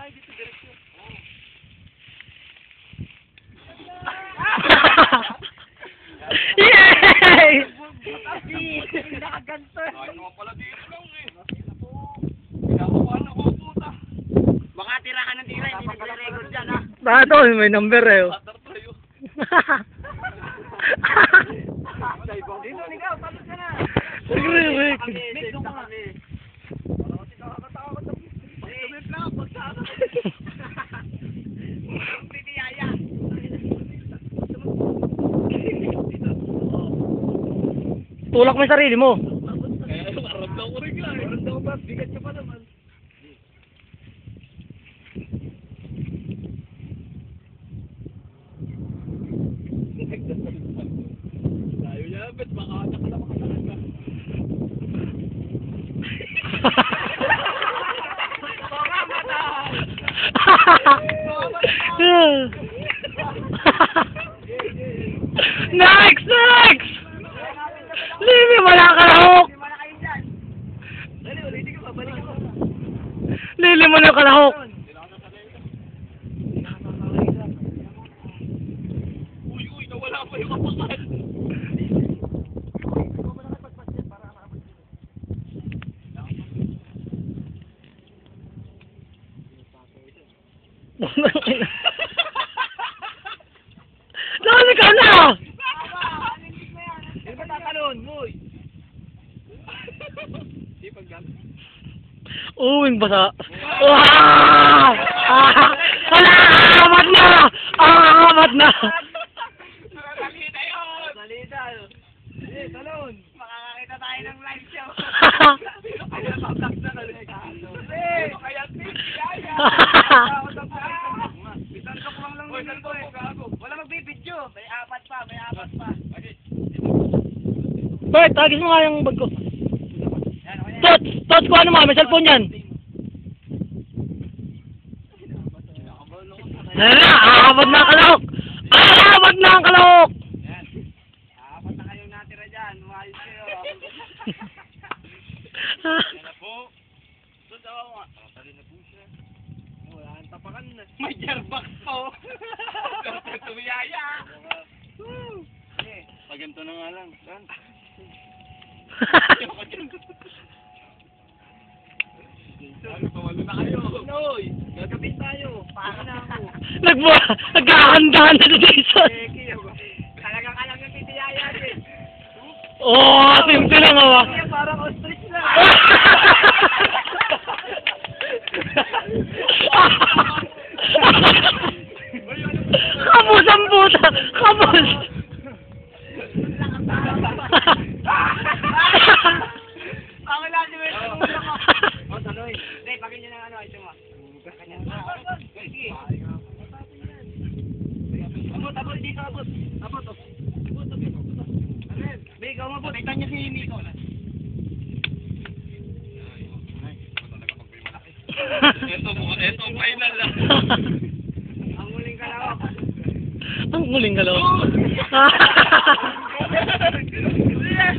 Ay, dito direksyon. Yay! Nakaganto. Ay, naman pala dito lang eh. Pinakuhaan ako, puta. Baka tirahan ng tira, hindi nagre-record dyan ha. Baka to, may number eh. Atar tayo. Dito, ikaw, tapos ka na. Sige, Mix mo kami. Para kasi nakakatakot ang pagkabit lang, pagsama. Piniyaya. tulak mo yung sarili mo. Kaya yung aramdaw ko rin nga. Aramdaw ko ba? Bigat ka pa naman. Tayo yan, bet baka anak na makatalag ka. Baka matay! Next! Next! Lili, wala ka lahok! Dali, ulitin ka ba? Balik ka ba? Lili mo na kalahok! Uy, nawala pa yung kapakan. Lali ka na! Hindi ba tatalon? Uy! Di paggan. Uwing basa. Wow! Amat na! Amat na! Salita yun! Salita yun! Eh, talon! Makakakita tayo ng live show. Sino kaya tatak na salita? Sino kaya tiyaya? Bitandok lang lang nila ko eh. Wala magbibidyo. May apat pa. Bert, tagis mo nga yung bag ko. Tots ko ano mga, may cellphone yan. Aabot na ang kalahok! Aabot na ang kalahok! Apat na kayong natira dyan. Umayos kayo. Yan na po. Doon daw ako nga. Tali na po siya. Wala ang tapakan na. May gearbox po. Pero tumiyaya. Pag ganito na nga lang. Ano, pawalo na kayo. Noy, gagawin tayo. Para na ako. Naghahanda na si Jason. Talagang alam yung titiyaya din. Oo, simple lang awa. Parang ostrich na. Kabus ang puta! Kabus! Ako lang si Wes. Oh, sanoy. Hindi, pagin niyo ng ano, ito mo. Sige. Abot, dito, abot. Abot, oh. Be, ikaw mabot. Tignan niyo si Miko. Ito, final lang. Ang muling kalawak. Ang muling kalawak. Yes!